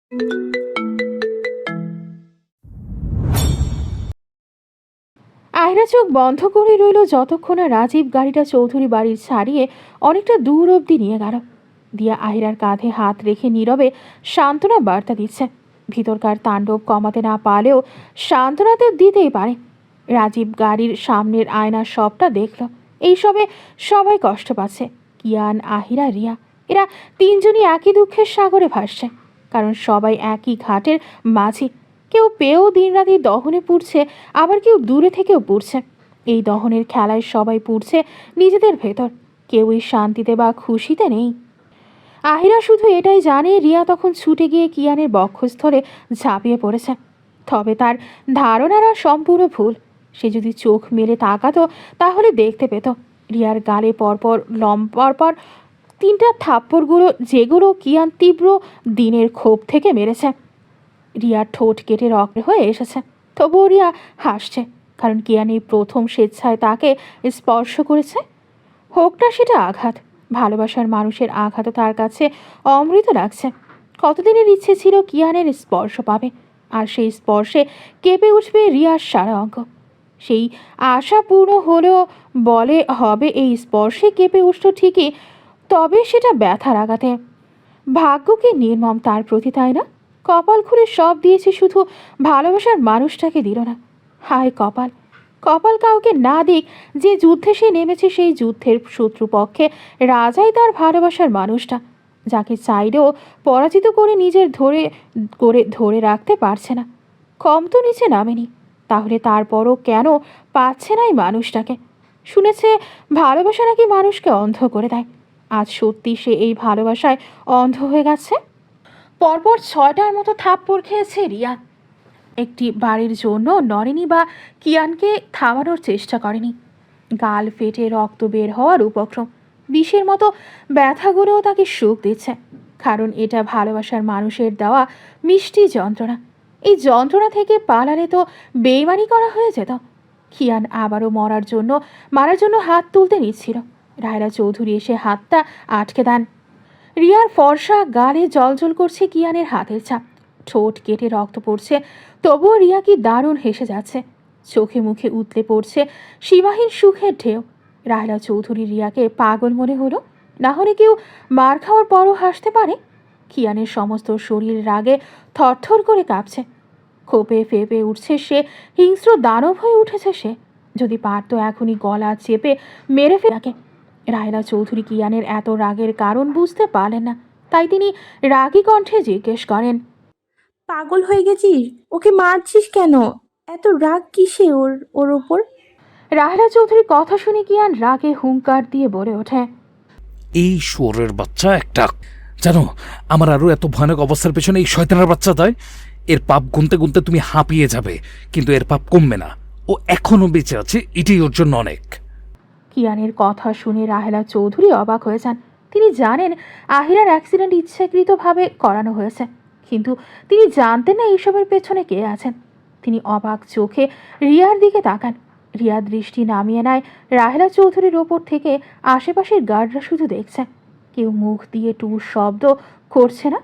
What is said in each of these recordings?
আয়রা চোখ বন্ধ করে রইল যতক্ষণ না রাজীব গাড়িটা চৌধুরী বাড়ির ছাড়িয়ে অনেকটা দূর অবধি নিয়ে গেল। দিয়া আহিরার কাঁধে হাত রেখে নীরবে সান্ত্বনা বার্তা দিচ্ছে। ভিতরকার তাণ্ডব কমাতে না পারলেও সান্ত্বনা তো দিতেই পারে। রাজীব গাড়ির সামনের আয়নার সবটা দেখল। এইসবে সবাই কষ্ট পাচ্ছে। কিয়ান, আহিরা, রিয়া, এরা তিনজনই একই দুঃখের সাগরে ভাসছে। কারণ সবাই একই ঘাটের মাঝি। কেউ পেয়েও দিনরাতি দহনে পুড়ছে, আবার কেউ দূরে থেকেও পুড়ছে। এই দহনের খেলায় সবাই পুড়ছে নিজেদের ভেতর। কেউই শান্তিতে বা খুশিতে নেই। আহিরা শুধু এটাই জানে, রিয়া তখন ছুটে গিয়ে কিয়ানের বক্ষস্থলে ঝাঁপিয়ে পড়েছে। তবে তার ধারণারা সম্পূর্ণ ভুল। সে যদি চোখ মেলে তাকাতো তাহলে দেখতে পেত রিয়ার গালে পরপর পরপর 3টা থাপ্পড়গুলো, যেগুলো কিয়ান তীব্র দিনের ক্ষোভ থেকে মেরেছে। রিয়ার ঠোঁট কেটে রক্ত হয়ে এসেছে। তবুও রিয়া হাসছে, কারণ কিয়ান এই প্রথম স্বেচ্ছায় তাকে স্পর্শ করেছে। হোক না সেটা আঘাত, ভালোবাসার মানুষের আঘাতও তার কাছে অমৃত লাগছে। কতদিনের ইচ্ছে ছিল কিয়ানের স্পর্শ পাবে, আর সেই স্পর্শে কেঁপে উঠবে রিয়ার সারা অঙ্গ। সেই আশা পূর্ণ হলেও বলে হবে এই স্পর্শে কেঁপে উঠল ঠিকই, তবে সেটা ব্যথার আঘাতে। ভাগ্য কি নির্মম তার প্রতি, তাই না? কপাল খুলে সব দিয়েছে, শুধু ভালোবাসার মানুষটাকে দিল না। হায় কপাল! কপাল কাউকে না দিক, যে যুদ্ধে সে নেমেছে সেই যুদ্ধের শত্রুপক্ষে রাজাই তার ভালোবাসার মানুষটা, যাকে চাইলেও পরাজিত করে নিজের ধরে রাখতে পারছে না। কম তো নিচে নামেনি, তাহলে তারপরও কেন পাচ্ছে না এই মানুষটাকে? শুনেছে ভালোবাসা নাকি মানুষকে অন্ধ করে দেয়। আজ সত্যি সে এই ভালোবাসায় অন্ধ হয়ে গেছে। পরপর 6টার মতো থাপ্পড় খেয়েছে রিয়া। একটি বাড়ির জন্য নরেনি বা কিয়ানকে থামানোর চেষ্টা করেনি। গাল ফেটে রক্ত বের হওয়ার উপক্রম। বিষের মতো ব্যথাগুলোও তাকে সুখ দিচ্ছে, কারণ এটা ভালোবাসার মানুষের দেওয়া মিষ্টি যন্ত্রণা। এই যন্ত্রণা থেকে পালালে তো বেইমানি করা হয়ে যেত। কিয়ান আবারও মারার জন্য হাত তুলতে নিচ্ছিল। রায়রা চৌধুরী এসে হাতটা আটকে দেন। রিয়ার ফর্সা গালে জলজল করছে কিয়ানের হাতের ছাপ। ঠোঁট কেটে রক্ত পড়ছে, তবুও রিয়া কি দারুণ হেসে যাচ্ছে। চোখে মুখে উতলে পড়ছে সীমাহীন সুখের ঢেউ। রায়লা চৌধুরী রিয়াকে পাগল মনে হলো। না হলে কেউ মার খাওয়ার পরও হাসতে পারে? কিয়ানের সমস্ত শরীর রাগে থরথর করে কাঁপছে। ক্ষোভে ফেপে উঠছে সে, হিংস্র দানব হয়ে উঠেছে সে। যদি পারত এখনই গলা চেপে মেরে ফেলাকে। রায়লা চৌধুরী কিয়ানের এত রাগের কারণ বুঝতে পারলেন না, তাই তিনি রাগী কণ্ঠে জিজ্ঞেস করেন, পাগল হয়ে গেছিস? ওকে মারছিস কেন? এত রাগ কিসে ওর ওর ওপর? রায়লা চৌধুরীর কথা শুনে কিয়ান রাগে হুঙ্কার দিয়ে বলে ওঠে, এই শুয়োরের বাচ্চা একটা! জানো, আমার আরো এত ভয়ানক অবস্থার পেছনে এই শয়তানের বাচ্চা দায়। এর পাপ গুনতে গুনতে তুমি হাঁপিয়ে যাবে, কিন্তু এর পাপ কমবে না। ও এখনো বেঁচে আছে, এটাই ওর জন্য অনেক। কিয়ানের কথা শুনে রাহেলা চৌধুরী অবাক হয়ে যান। তিনি জানেন আহিরার অ্যাক্সিডেন্ট ইচ্ছাকৃতভাবে করানো হয়েছে, কিন্তু তিনি জানতেন না এইসবের পেছনে কে আছেন। তিনি অবাক চোখে রিয়ার দিকে তাকান। রিয়া দৃষ্টি নামিয়ে নেয় রাহেলা চৌধুরীর ওপর থেকে। আশেপাশের গার্ডরা শুধু দেখছে, কেউ মুখ দিয়ে টুর শব্দ করছে না।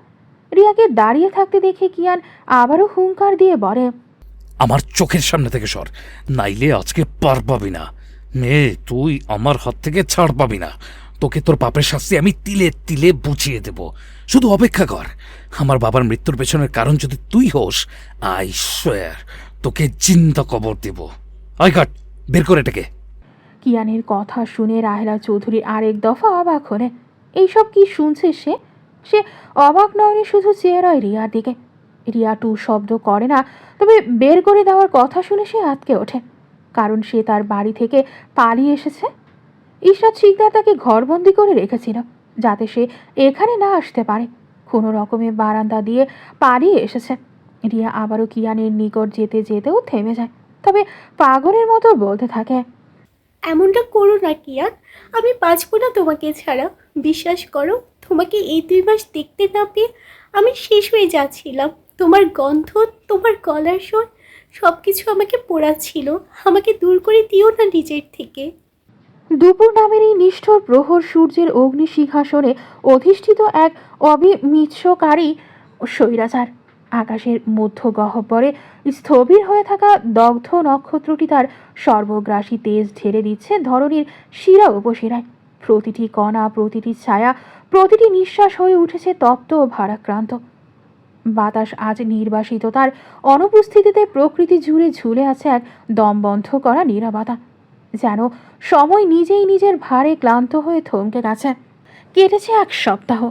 রিয়াকে দাঁড়িয়ে থাকতে দেখে কিয়ান আবারও হুঙ্কার দিয়ে বলে, আমার চোখের সামনে থেকে সর, নাইলে আজকে পার পাবি না। মেয়ে, তুই আমার হাত থেকে ছাড় পাবি না। তোকে তোর পাপের শাস্তি আমি তিলে তিলে বুঝিয়ে দেব। শুধু অপেক্ষা কর। আমার বাবার মৃত্যুর পেছনের কারণ যদি তুই হোস, আই সোয়ার তোকে জিন্দা কবর দেব। আই কাট, বের করে এটাকে। কিয়ানের কথা শুনে রাহেলা চৌধুরী আরেক দফা অবাক হলে। এইসব কি শুনছে সে? সে অবাক নয়নি, শুধু চেয়ে রয় রিয়ার দিকে। রিয়া টু শব্দ করে না, তবে বের করে দেওয়ার কথা শুনে সে আটকে ওঠে, কারণ সে তার বাড়ি থেকে পালিয়ে এসেছে। ইশরাত শিকদার তাকে ঘরবন্দি করে রেখেছিল, যাতে সে এখানে না আসতে পারে। কোনো রকমে বারান্দা দিয়ে পালিয়ে এসেছে। রিয়া আবারও কিয়ানের নিকট যেতে যেতেও থেমে যায়, তবে পাগলের মতো বলতে থাকে, এমনটা করো না কিয়ান, আমি বাঁচবো না তোমাকে ছাড়া। বিশ্বাস করো, তোমাকে এই 2 মাস দেখতে না পেয়ে আমি শেষ হয়ে যাচ্ছিলাম। তোমার গন্ধ, তোমার গলার স্বর, সব কিছু আমাকে পোড়াচ্ছিল। আমাকে দূর করে দিও না নিজের থেকে। দুপুর নামের এই নিষ্ঠুর প্রহর সূর্যের অগ্নিসিংহাসনে অধিষ্ঠিত এক অবিমিশ্রকারী স্বৈরাচার। আকাশের মধ্য গহ্বরে স্থবির হয়ে থাকা দগ্ধ নক্ষত্রটি তার সর্বগ্রাসী তেজ ঢেলে দিচ্ছে ধরনীর শিরা উপশিরায়। প্রতিটি কণা, প্রতিটি ছায়া, প্রতিটি নিঃশ্বাস হয়ে উঠেছে তপ্ত ও ভারাক্রান্ত। বাতাস আজ নির্বাসিত, তার অনুপস্থিতিতে প্রকৃতি জুড়ে ঝুলে আছে এক দমবন্ধ করা নীরবতা, যেন সময় নিজেই নিজের ভারে ক্লান্ত হয়ে থমকে গেছে। কেটেছে এক সপ্তাহ।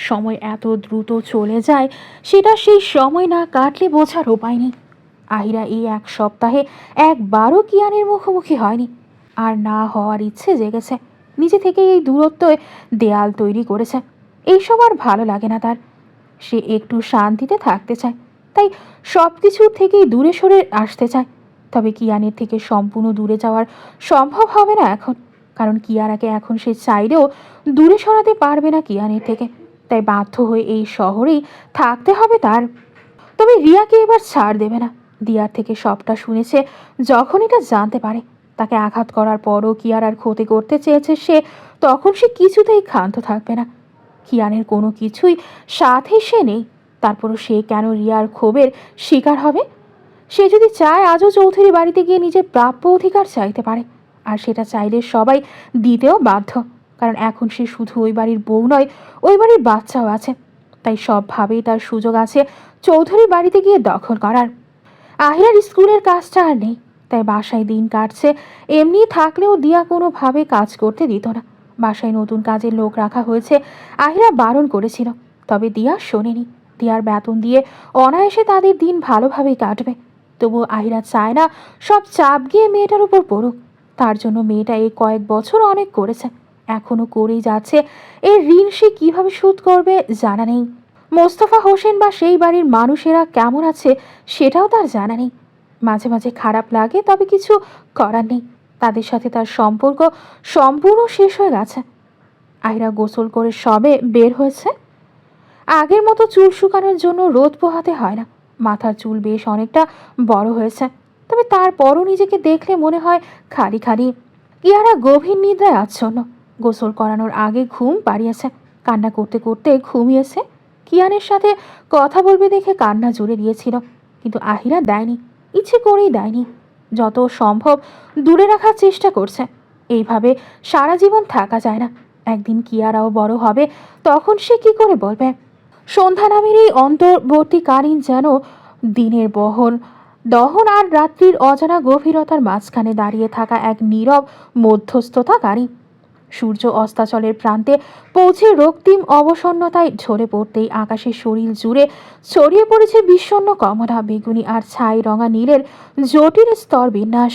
সময় এত দ্রুত চলে যায়, সেটা সেই সময় না কাটলে বোঝার উপায় নেই। আহিরা এই এক সপ্তাহে একবারও কিয়ানের মুখোমুখি হয়নি, আর না হওয়ার ইচ্ছে জেগেছে। নিজে থেকে এই দূরত্বে দেয়াল তৈরি করেছে। এইসব আর ভালো লাগে না তার। সে একটু শান্তিতে থাকতে চায়, তাই সব কিছুর থেকেই দূরে সরে আসতে চায়। তবে কিয়ানের থেকে সম্পূর্ণ দূরে যাওয়ার সম্ভব হবে না এখন, কারণ কিয়ারাকে এখন সে চাইলেও দূরে সরাতে পারবে না কিয়ানের থেকে। তাই বাধ্য হয়ে এই শহরেই থাকতে হবে তার। তবে রিয়াকে এবার ছাড় দেবে না। দিয়ার থেকে সবটা শুনেছে। যখন এটা জানতে পারে তাকে আঘাত করার পরও কিয়ারার ক্ষতি করতে চেয়েছে সে, তখন সে কিছুতেই ক্ষান্ত থাকবে না। কিয়ানের কোনো কিছুই সাথে সে নেই, তারপরও সে কেন রিয়ার ক্ষোভের শিকার হবে? সে যদি চায় আজও চৌধুরী বাড়িতে গিয়ে নিজের প্রাপ্য অধিকার চাইতে পারে, আর সেটা চাইলে সবাই দিতেও বাধ্য। কারণ এখন সে শুধু ওই বাড়ির বউ নয়, ওই বাড়ির বাচ্চাও আছে। তাই সবভাবেই তার সুযোগ আছে চৌধুরী বাড়িতে গিয়ে দখল করার। আহিরার স্কুলের কাজটা আর নেই, তাই বাসায় দিন কাটছে। এমনি থাকলেও দিয়া কোনোভাবে কাজ করতে দিত না। বাসায় নতুন কাজের লোক রাখা হয়েছে, আহিরা বারণ করেছিল, তবে দিয়া শোনেনি। দিয়ার বেতন দিয়ে অনায়াসে তাদের দিন ভালোভাবেই কাটবে। তবুও আহিরা চায় না সব চাপ গিয়ে মেয়েটার উপর পড়ুক। তার জন্য মেয়েটা এই কয়েক বছর অনেক করেছে, এখনও করেই যাচ্ছে। এর ঋণ সে কীভাবে শোধ করবে জানা নেই। মোস্তফা হোসেন বা সেই বাড়ির মানুষেরা কেমন আছে সেটাও তার জানা নেই। মাঝে মাঝে খারাপ লাগে, তবে কিছু করার নেই। তাদের সাথে তার সম্পর্ক সম্পূর্ণ শেষ হয়ে গেছে। আহিরা গোসল করে সবে বের হয়েছে। আগের মতো চুল শুকানোর জন্য রোদ পোহাতে হয় না। মাথার চুল বেশ অনেকটা বড় হয়েছে, তবে তারপরও নিজেকে দেখলে মনে হয় খালি খালি। কিয়ারা গভীর নিদ্রায় আচ্ছন্ন। গোসল করানোর আগে ঘুম পাড়িয়েছে, কান্না করতে করতে ঘুমিয়েছে। কিয়ানের সাথে কথা বলবে দেখে কান্না জুড়ে দিয়েছিল, কিন্তু আহিরা দেয়নি, ইচ্ছে করেই দেয়নি। যত সম্ভব দূরে রাখার চেষ্টা করছে। এইভাবে সারা জীবন থাকা যায় না। একদিন কিয়ারাও বড় হবে, তখন সে কি করে বলবে? সন্ধ্যা নামের এই অন্তর্বর্তীকালীন যেন দিনের দহন আর রাত্রির অজানা গভীরতার মাঝখানে দাঁড়িয়ে থাকা এক নীরব মধ্যস্থতাকারী। সূর্য অস্তাচলের প্রান্তে পৌঁছে রক্তিম অবসন্নতায় ঝরে পড়তেই আকাশের শরীর জুড়ে ছড়িয়ে পড়েছে বিষণ্ণ কমলা, বেগুনি আর ছাই রঙা নীলের জটিল স্তর বিন্যাস।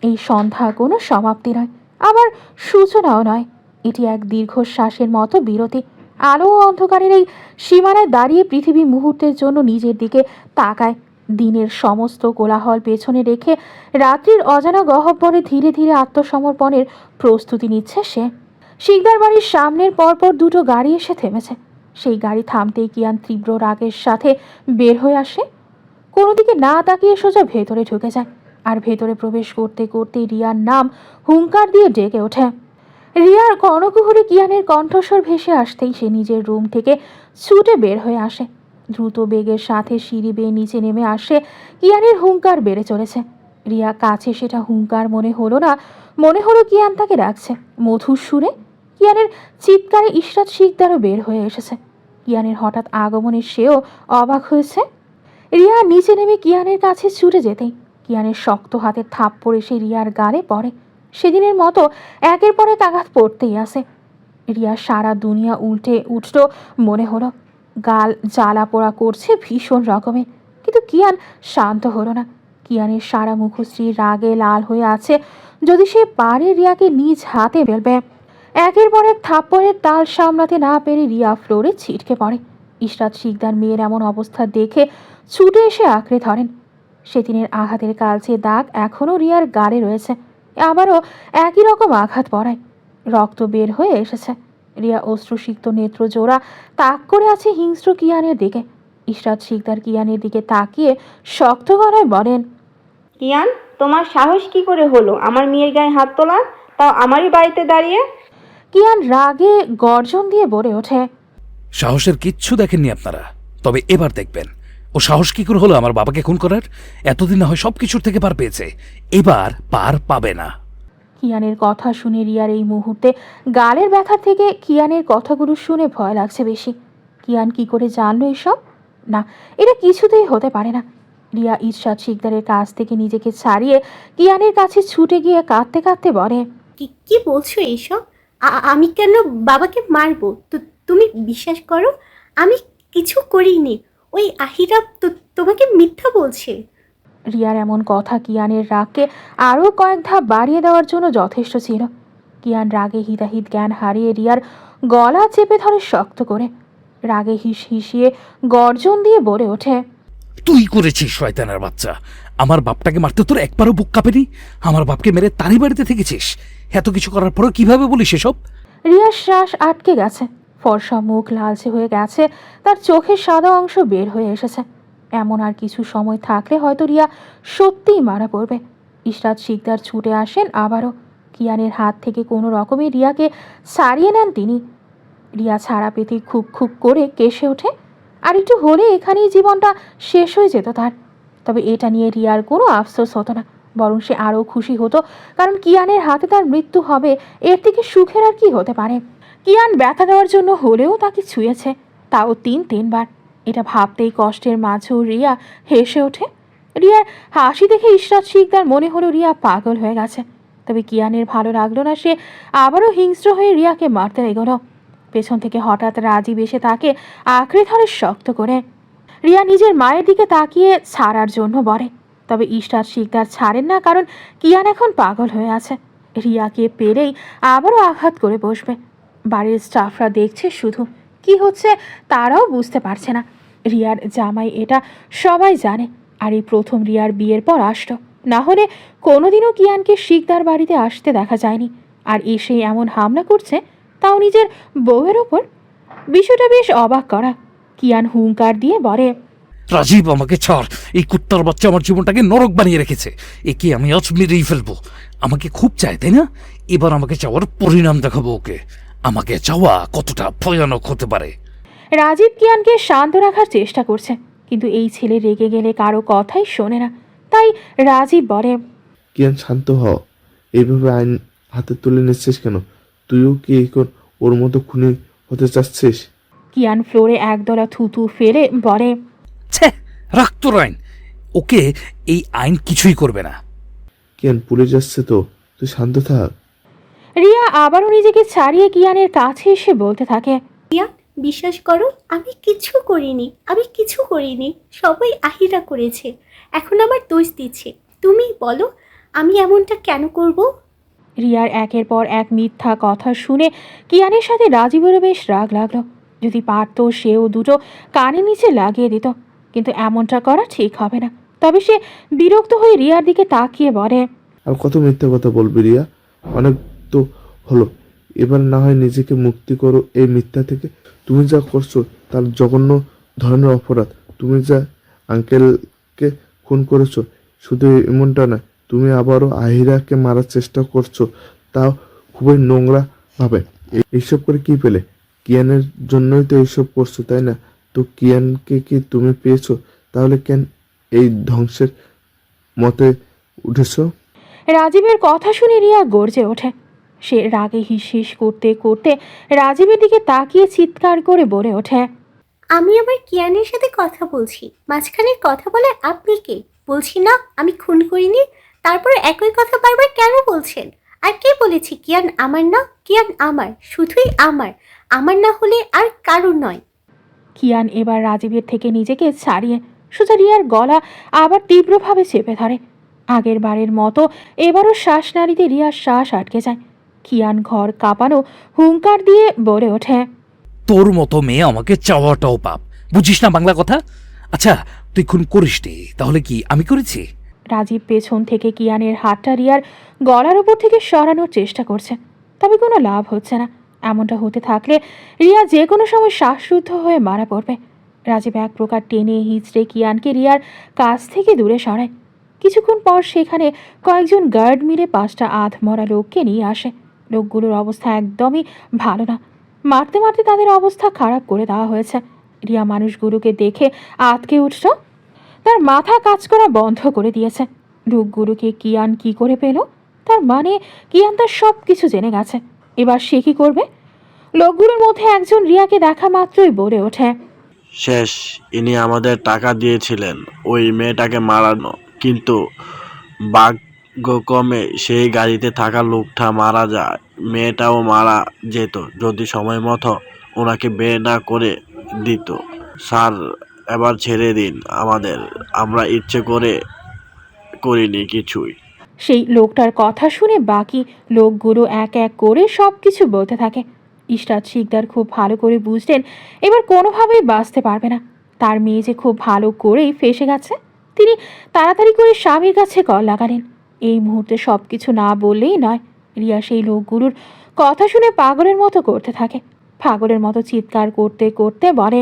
এই সন্ধ্যা কোনো সমাপ্তি নয়, আবার সূচনাও নয়। এটি এক দীর্ঘশ্বাসের মতো বিরতি। আলো ও অন্ধকারের এই সীমানায় দাঁড়িয়ে পৃথিবী মুহূর্তের জন্য নিজের দিকে তাকায়। দিনের সমস্ত কোলাহল পেছনে রেখে রাত্রির অজানা গহ্বরে ধীরে ধীরে আত্মসমর্পণের প্রস্তুতি নিচ্ছে সে। শিকদার বাড়ির সামনের পরপর দুটো গাড়ি এসে থেমেছে। সেই গাড়ি থামতেই কিয়ান তীব্র রাগের সাথে বের হয়ে আসে। কোনো দিকে না তাকিয়ে সোজা ভেতরে ঢুকে যায়, আর ভেতরে প্রবেশ করতে করতেই রিয়ার নাম হুঙ্কার দিয়ে ডেকে ওঠে। রিয়ার কর্ণকুহরে কিয়ানের কণ্ঠস্বর ভেসে আসতেই সে নিজের রুম থেকে ছুটে বের হয়ে আসে। দ্রুত বেগের সাথে সিঁড়ি বেয়ে নিচে নেমে আসে। কিয়ানের হুঙ্কার বেড়ে চলেছে। রিয়া কাছে সেটা হুঙ্কার মনে হলো না, মনে হলো কিয়ান তাকে ডাকছে মধুর সুরে। কিয়ানের চিৎকারে ইশরাত শিকদারও বের হয়ে এসেছে। কিয়ানের হঠাৎ আগমনে সেও অবাক হয়েছে। রিয়া নিচে নেমে কিয়ানের কাছে ছুটে যেতেই কিয়ানের শক্ত হাতের থাপ্পড় এসে রিয়ার গালে পড়ে। সেদিনের মতো একের পর এক আঘাত পড়তেই আসে। রিয়া সারা দুনিয়া উল্টে উঠল মনে হলো। গাল জ্বালা পোড়া করছে ভীষণ রকমের, কিন্তু কিয়ান শান্ত হলো না। কিয়ানের সারা মুখশ্রী রাগে লাল হয়ে আছে। যদি সে পারে রিয়াকে নিজ হাতে ফেলবে। একের পর এক থাপ্পড়ের তাল সামলাতে না পেরে রিয়া ফ্লোরে ছিটকে পড়ে। ইশরাত শিকদার মেয়ের এমন অবস্থা দেখে ছুটে এসে আঁকড়ে ধরেন। সেদিনের আঘাতের কালচে দাগ এখনও রিয়ার গালে রয়েছে, আবারও একই রকম আঘাত পড়ায়। রক্ত বের হয়ে এসেছে। রিয়া অশ্রুসিক্ত নেত্র জোড়া তাক করে আছে হিংস্র কিয়ানের দিকে। ইশরাত শিকদার কিয়ানের দিকে তাকিয়ে শক্ত গলায় বলেন, কিয়ান, তোমার সাহস কি করে হলো আমার মেয়ের গায়ে হাত তোলার, তাও আমারই বাড়িতে দাঁড়িয়ে? কিয়ান রাগে গর্জন দিয়ে বলে ওঠে, সাহসের কিচ্ছু দেখেননি আপনারা। তবে এবার দেখবেন ও সাহস কি করে হলো আমার বাবাকে খুন করার। এতদিন না হয় সব কিছুর থেকে পার পেয়েছে, এবার পার পাবে না। কিয়ানের কথা শুনে রিয়ার এই মুহূর্তে গালের ব্যথা থেকে কিয়ানের কথাগুলো শুনে ভয় লাগছে বেশি। কিয়ান কি করে জানলো এসব? না, এটা কিছুতেই হতে পারে না। রিয়া ইরশাদ শিকদারের কাছ থেকে নিজেকে ছাড়িয়ে কিয়ানের কাছে ছুটে গিয়ে কাঁদতে কাঁদতে বলে, কি কি বলছো এইসব? আমি কেন বাবাকে মারবো? তুমি বিশ্বাস করো, আমি কিছু করিনি। ওই আহিরা তোমাকে মিথ্যা বলছে। রিয়ার এমন কথা কিয়ানের রাগকে আরও কয়েক ধাপ বাড়িয়ে দেওয়ার জন্য যথেষ্ট ছিল। কিয়ান রাগে হিতাহিত জ্ঞান হারিয়ে রিয়ার গলা চেপে ধরে শক্ত করে। রাগে হিসিয়ে গর্জন দিয়ে বলে ওঠে, তুই করেছিস শয়তানের বাচ্চা। আমার বাপটাকে মারতে তোর একবারও বুক কাঁপেনি? আমার বাপকে মেরে তারই বাড়িতে থেকেছিস। এত কিছু করার পরেও কিভাবে বলিস এসব? রিয়ার শ্বাস আটকে গেছে, ফর্সা মুখ লালচে হয়ে গেছে, তার চোখের সাদা অংশ বের হয়ে এসেছে। এমন আর কিছু সময় থাকলে হয়তো রিয়া সত্যিই মারা পড়বে। ইশরাত শিকদার ছুটে আসেন আবারও। কিয়ানের হাত থেকে কোনো রকমে রিয়াকে ছাড়িয়ে নেন তিনি। রিয়া ছাড়া পেতে খুব খুব করে কেসে ওঠে। আর একটু হলে এখানেই জীবনটা শেষ হয়ে যেত তার। তবে এটা নিয়ে রিয়ার কোনো আফসোস হতো না, বরং সে আরও খুশি হতো, কারণ কিয়ানের হাতে তার মৃত্যু হবে, এর থেকে সুখের আর কি হতে পারে। কিয়ান ব্যথা দেওয়ার জন্য হলেও তাকে ছুঁয়েছে, তাও তিনবার। এটা ভাবতেই কষ্টের মাঝেও রিয়া হেসে ওঠে। রিয়ার হাসি দেখে ইশরাত শিকদার মনে হলো রিয়া পাগল হয়ে গেছে। তবে কিয়ানের ভালো লাগলো না, সে আবারও হিংস্র হয়ে রিয়াকে মারতে এগোলো। পেছন থেকে হঠাৎ রাজীব এসে তাকে আঁকড়ে ধরে শক্ত করে। রিয়া নিজের মায়ের দিকে তাকিয়ে ছাড়ার জন্য বলে, তবে ইশরাত শিকদার ছাড়েন না, কারণ কিয়ান এখন পাগল হয়ে আছে। রিয়াকে পেরেই আবারও আঘাত করে বসবে। বাড়ির স্টাফরা দেখছে শুধু, কি হচ্ছে তারাও বুঝতে পারছে না। রিয়ার জামাই এটা সবাই জানে, আর এই প্রথম রিয়ার বিয়ের পর আসলো। না হলে কোনোদিনও কিয়ানকে শিকদার বাড়িতে আসতে দেখা যায়নি, আর এসে এমন হামলা করছে, তাও নিজের বউয়ের ওপর। বিষয়টা বেশ অবাক করা। কিয়ান হুঙ্কার দিয়ে বলে, রাজীব, আমাকে ছাড়। এই কুত্তার বাচ্চা আমার জীবনটাকে নরক বানিয়ে রেখেছে। একে আমি আজ মেরেই ফেলবো। আমাকে খুব চায়, তাই না? এবার আমাকে চাওয়ার পরিণাম দেখাবো ওকে। আমাকে চাওয়া কতটা ভয়ানক হতে পারে। রাজীব কিয়ানকে শান্ত রাখার চেষ্টা করছে, কিন্তু এই ছেলে রেগে গেলে কারো কথাই শোনে না। তাই রাজীব বলে, কিয়ান শান্ত হ। এইভাবে আইন হাতে তুলে নিচ্ছিস কেন? তুইও কি ওর মতো খুনি হতে চাচ্ছিস? কিয়ান ফ্লোরে একদলা থুতু ফেলে বলে, ছে, রাখ তোর আইন। ওকে এই আইন কিছুই করবে না। কিয়ান পুলিশ যাচ্ছে তো, তুই শান্ত থাক। রিয়া আবারও নিজেকে ছাড়িয়ে কিয়ানের কাছে এসে বলতে থাকে, বিশ্বাস করো, আমি কিছু করিনি। আমি কিছু করিনি, সবাই আহিরা করেছে। এখন আমার দোষ দিচ্ছে। তুমি বলো, আমি এমনটা কেন করব? রিয়ার একের পর এক মিথ্যা কথা শুনে কিয়ানের সাথে রাজীবেরও বেশ রাগ লাগলো। যদি পারত সেও দুটো কানে নিচে লাগিয়ে দিত, কিন্তু এমনটা করা ঠিক হবে না। তবে সে বিরক্ত হয়ে রিয়ার দিকে তাকিয়ে বলে, আর কত মিথ্যা কথা বলবি রিয়া? অনেক তো হলো। এবার না হয় নিজেকে মুক্তি করো এই মিথ্যা থেকে। তুমি যা করছো তার জঘন্য ধরনের অপরাধ। তুমি যা আঙ্কেলকে খুন করেছো, শুধু এমনটা না, তুমি আবারও আহিরাকে মারার চেষ্টা করছো, তাও খুবই নোংরা ভাবে। এইসব করে কি পেলে? কিয়ানের জন্যই তো এইসব করছো, তাই না? তো কিয়ানকে কি তুমি পেয়েছো? তাহলে কেন এই ধ্বংসের মতে উঠেছো? রাজীবের কথা শুনে রিয়া গর্জে ওঠে। সে রাগে হিস করতে করতে রাজীবের দিকে তাকিয়ে চিৎকার করে বলে ওঠে, আমি আবার কিয়ানের সাথে কথা বলছি, মাঝখানে কথা বলে আপনি কে? বলছি না আমি খুন করিনি, তারপর একই কথা বারবার কেন বলছেন? আর কে বলেছি কিয়ান আমার না? কিয়ান আমার, শুধুই আমার। আমার না হলে আর কারো নয়। কিয়ান এবার রাজীবের থেকে নিজেকে ছাড়িয়ে সোজা রিয়ার গলা আবার তীব্রভাবে চেপে ধরে। আগের বারের মতো এবারও শ্বাস নাড়িতে রিয়ার শ্বাস আটকে যায়। কিয়ান ঘর কাঁপানো হুঙ্কার দিয়ে বলে ওঠে, তোর মতো মেয়ে আমাকে চাওয়াটাও পাপ, বুঝিস না বাংলা কথা? আচ্ছা, তুই খুন করিসনি, তাহলে কি আমি করেছি? রাজীব পেছন থেকে কিয়ানের হাতটা রিয়ার গলার উপর থেকে সরানোর চেষ্টা করছে, তবে কোনো লাভ হচ্ছে না। এমনটা হতে থাকলে রিয়া যে কোনো সময় শ্বাসরুদ্ধ হয়ে মারা পড়বে। রাজীব এক প্রকার টেনে হিচড়ে কিয়ানকে রিয়ার কাছ থেকে দূরে সরায়। কিছুক্ষণ পর সেখানে কয়েকজন গার্ড মিলে 5টা আধমরা লোককে নিয়ে আসে। লোকগুলোর অবস্থা একদমই ভালো না, মারতে মারতে তাদের অবস্থা খারাপ করে দেওয়া হয়েছে। রিয়া মানুষগুলোকে দেখে আতকে উঠল। তার মাথা কাজ করা বন্ধ করে দিয়েছে। লোকগুলোকে কিয়ান কি করে পেল? তার মানে কিয়ান তার সব কিছু জেনে গেছে। এবার সে কি করবে? লোকগুলোর মধ্যে একজন রিয়াকে দেখা মাত্রই বলে ওঠে, শেষ, ইনি আমাদের টাকা দিয়েছিলেন ওই মেয়েটাকে মারানো, কিন্তু ভাগ্যক্রমে সেই গাড়িতে থাকা লোকটা মারা যায়। মেয়েটাও মারা যেত যদি সময় মতো ওনাকে বের না করে দিত। স্যার, এবার ছেড়ে দিন আমাদের, আমরা ইচ্ছে করে করিনি কিছুই। সেই লোকটার কথা শুনে বাকি লোকগুলো এক এক করে সব কিছু বলতে থাকে। ইশরাত শিকদার খুব ভালো করে বুঝলেন এবার কোনোভাবেই বাঁচতে পারবে না। তার মেয়ে যে খুব ভালো করেই ফেঁসে গেছে। তিনি তাড়াতাড়ি করে স্বামীর কাছে কল লাগালেন। এই মুহূর্তে সব কিছু না বললেই নয়। রিয়া সেই লোকগুলোর কথা শুনে পাগলের মতো করতে থাকে। পাগলের মতো চিৎকার করতে করতে বলে,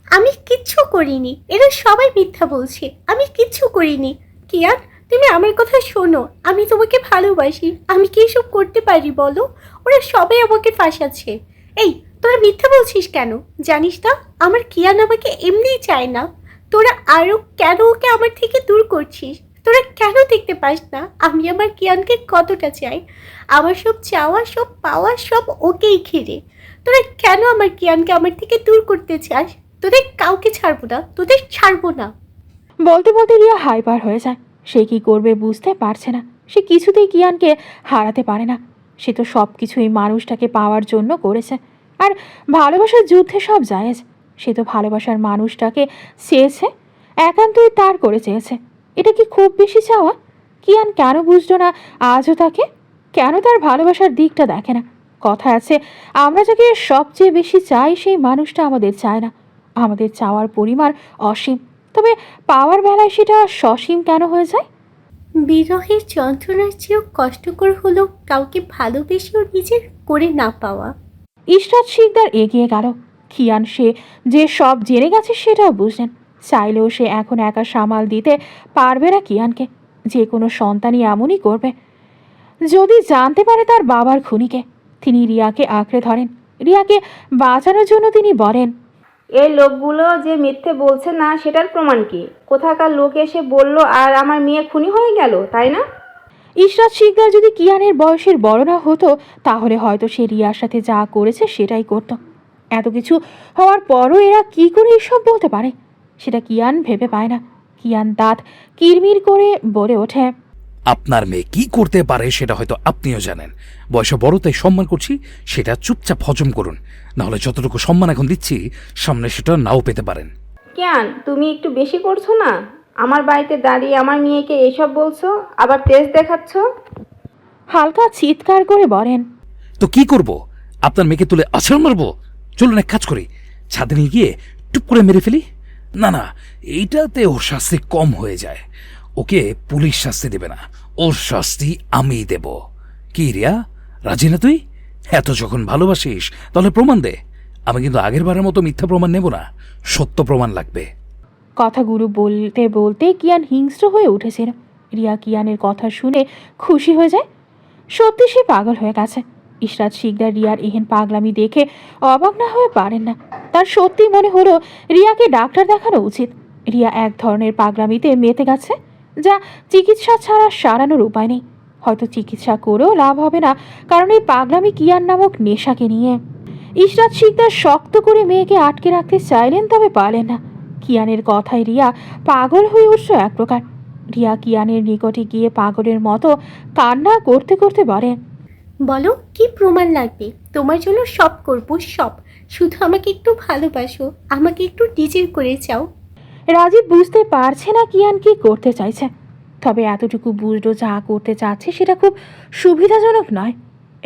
আমি কিচ্ছু করিনি, এরা সবাই মিথ্যা বলছে, আমি কিচ্ছু করিনি। কিয়ান, তুমি আমার কথা শোনো, আমি তোমাকে ভালোবাসি, আমি কি এসব করতে পারি বলো? ওরা সবাই আমাকে ফাঁসাচ্ছে। এই, তোরা মিথ্যা বলছিস কেন? জানিস না আমার কিয়ান আমাকে এমনিই চায় না। তোরা আরও কেন ওকে আমার থেকে দূর করছিস? তোরা কেন দেখতে পাস না আমি আমার কিয়ানকে কতটা চাই? আমার সব চাওয়া, সব পাওয়া, সব ওকেই ঘিরে। তোরা কেন আমার কিয়ানকে আমার থেকে দূর করতে চাস? তোদের কাউকে ছাড়বো না, তোদের ছাড়বো না। বলতে বলতে রিয়া হাইপার হয়ে যায়। সে কি করবে বুঝতে পারছে না। সে কিছুতেই কিয়ানকে হারাতে পারে না। সে তো সব কিছু এই মানুষটাকে পাওয়ার জন্য করেছে। আর ভালোবাসার যুদ্ধে সব জায়েজ। সে তো ভালোবাসার মানুষটাকে চেয়েছে, একান্তই তার করে চেয়েছে। এটা কি খুব বেশি চাওয়া? কিয়ান কেন বুঝলো না আজও তাকে? কেন তার ভালোবাসার দিকটা দেখে না? কথা আছে, আমরা যাকে সবচেয়ে বেশি চাই সেই মানুষটা আমাদের চায় না। আমাদের চাওয়ার পরিমাণ অসীম, তবে পাওয়ার বেলায় সেটা সসীম কেন হয়ে যায়? বিরহের যন্ত্রণার চেয়েও কষ্টকর হলো কাউকে ভালোবেসেও নিজের করে না পাওয়া। ইশরাত শিকদার এগিয়ে গেল। কিয়ান সে যে সব জেনে গেছে সেটাও বুঝলেন। চাইলেও সে এখন একা সামাল দিতে পারবে না কিয়ানকে। যে কোনো সন্তানই এমনই করবে যদি জানতে পারে তার বাবার খুনিকে। তিনি রিয়াকে আঁকড়ে ধরেন। রিয়াকে বাঁচানোর জন্য তিনি বলেন, এই লোকগুলো যে মিথ্যে বলছে না সেটার প্রমাণ কি? কোথাকার লোক এসে বলল আর আমার মেয়ে খুনি হয়ে গেল, তাই না? ইশরাত শিকদার যদি কিয়ানের বয়সের বড় না হতো তাহলে হয়তো সে রিয়ার সাথে যা করেছে সেটাই করত। এত কিছু হওয়ার পরও এরা কি করে এসব বলতে পারে সেটা কিয়ান ভেবে পায় না। কিয়ান দাঁত কিরমির করে বলে ওঠে, আপনার মেয়ে কি করতে পারে সেটা হয়তো আপনিও জানেন। বয়সে বড় তাই সম্মান করছি, সেটা চুপচাপ হজম করুন। নাহলে যতটুকু সম্মান এখন দিচ্ছি সামনে সেটা নাও পেতে পারেন। কেন তুমি একটু বেশি করছো না? আমার বাড়িতে দাঁড়িয়ে আমার মেয়েকে এসব বলছো, আবার তেজ দেখাচ্ছ। হালকা চিৎকার করে বলেন, তো কি করব? আপনার মেয়েকে তুলে আছাড় মারবো? চলুন এক কাজ করি, ছাদে নিয়ে গিয়ে টুপ করে মেরে ফেলি। না না, এইটাতে ওর শাস্তি কম হয়ে যায়। ওকে পুলিশ শাস্তি দেবে না, ওর শাস্তি আমিই দেব। কি রিয়া, রাজি না তুই? এত যখন ভালোবাসিস তাহলে প্রমাণ দে। আমি কিন্তু আগের বারের মতো মিথ্যা প্রমাণ নেব না, সত্য প্রমাণ লাগবে। কথাগুলো বলতে বলতে কিয়ান হিংস্র হয়ে উঠেছিল। রিয়া কিয়ানের কথা শুনে খুশি হয়ে যায়। সত্যি সে পাগল হয়ে গেছে। ইশরাত শিকদার রিয়ার এহেন পাগলামি দেখে অবাক না হয়ে পারেন না। তার সত্যি মনে হলো রিয়াকে ডাক্তার দেখানো উচিত। রিয়া এক ধরনের পাগলামিতে মেতে গেছে, যা চিকিৎসা ছাড়া সারানোর উপায় নেই। হয়তো চিকিৎসা করেও লাভ হবে না, কারণ এই পাগলামি কিয়ান নামক নেশাকে নিয়ে। ইশরাত শিকদার শক্ত করে মেয়েকে আটকে রাখতে চাইলেন, তবে পারলেন না। কিয়ানের কথায় রিয়া পাগল হয়ে উঠল এক প্রকার। রিয়া কিয়ানের নিকটে গিয়ে পাগলের মতো কান্না করতে করতে বলে, বলো কি প্রমাণ লাগবে? তোমার জন্য সব করবো, সব। শুধু আমাকে একটু ভালোবাসো, আমাকে একটু নিজের করে চাও। রাজীব বুঝতে পারছে না কিয়ান কি করতে চাইছে, তবে এতটুকু বুঝলো যা করতে চাচ্ছে সেটা খুব সুবিধাজনক নয়।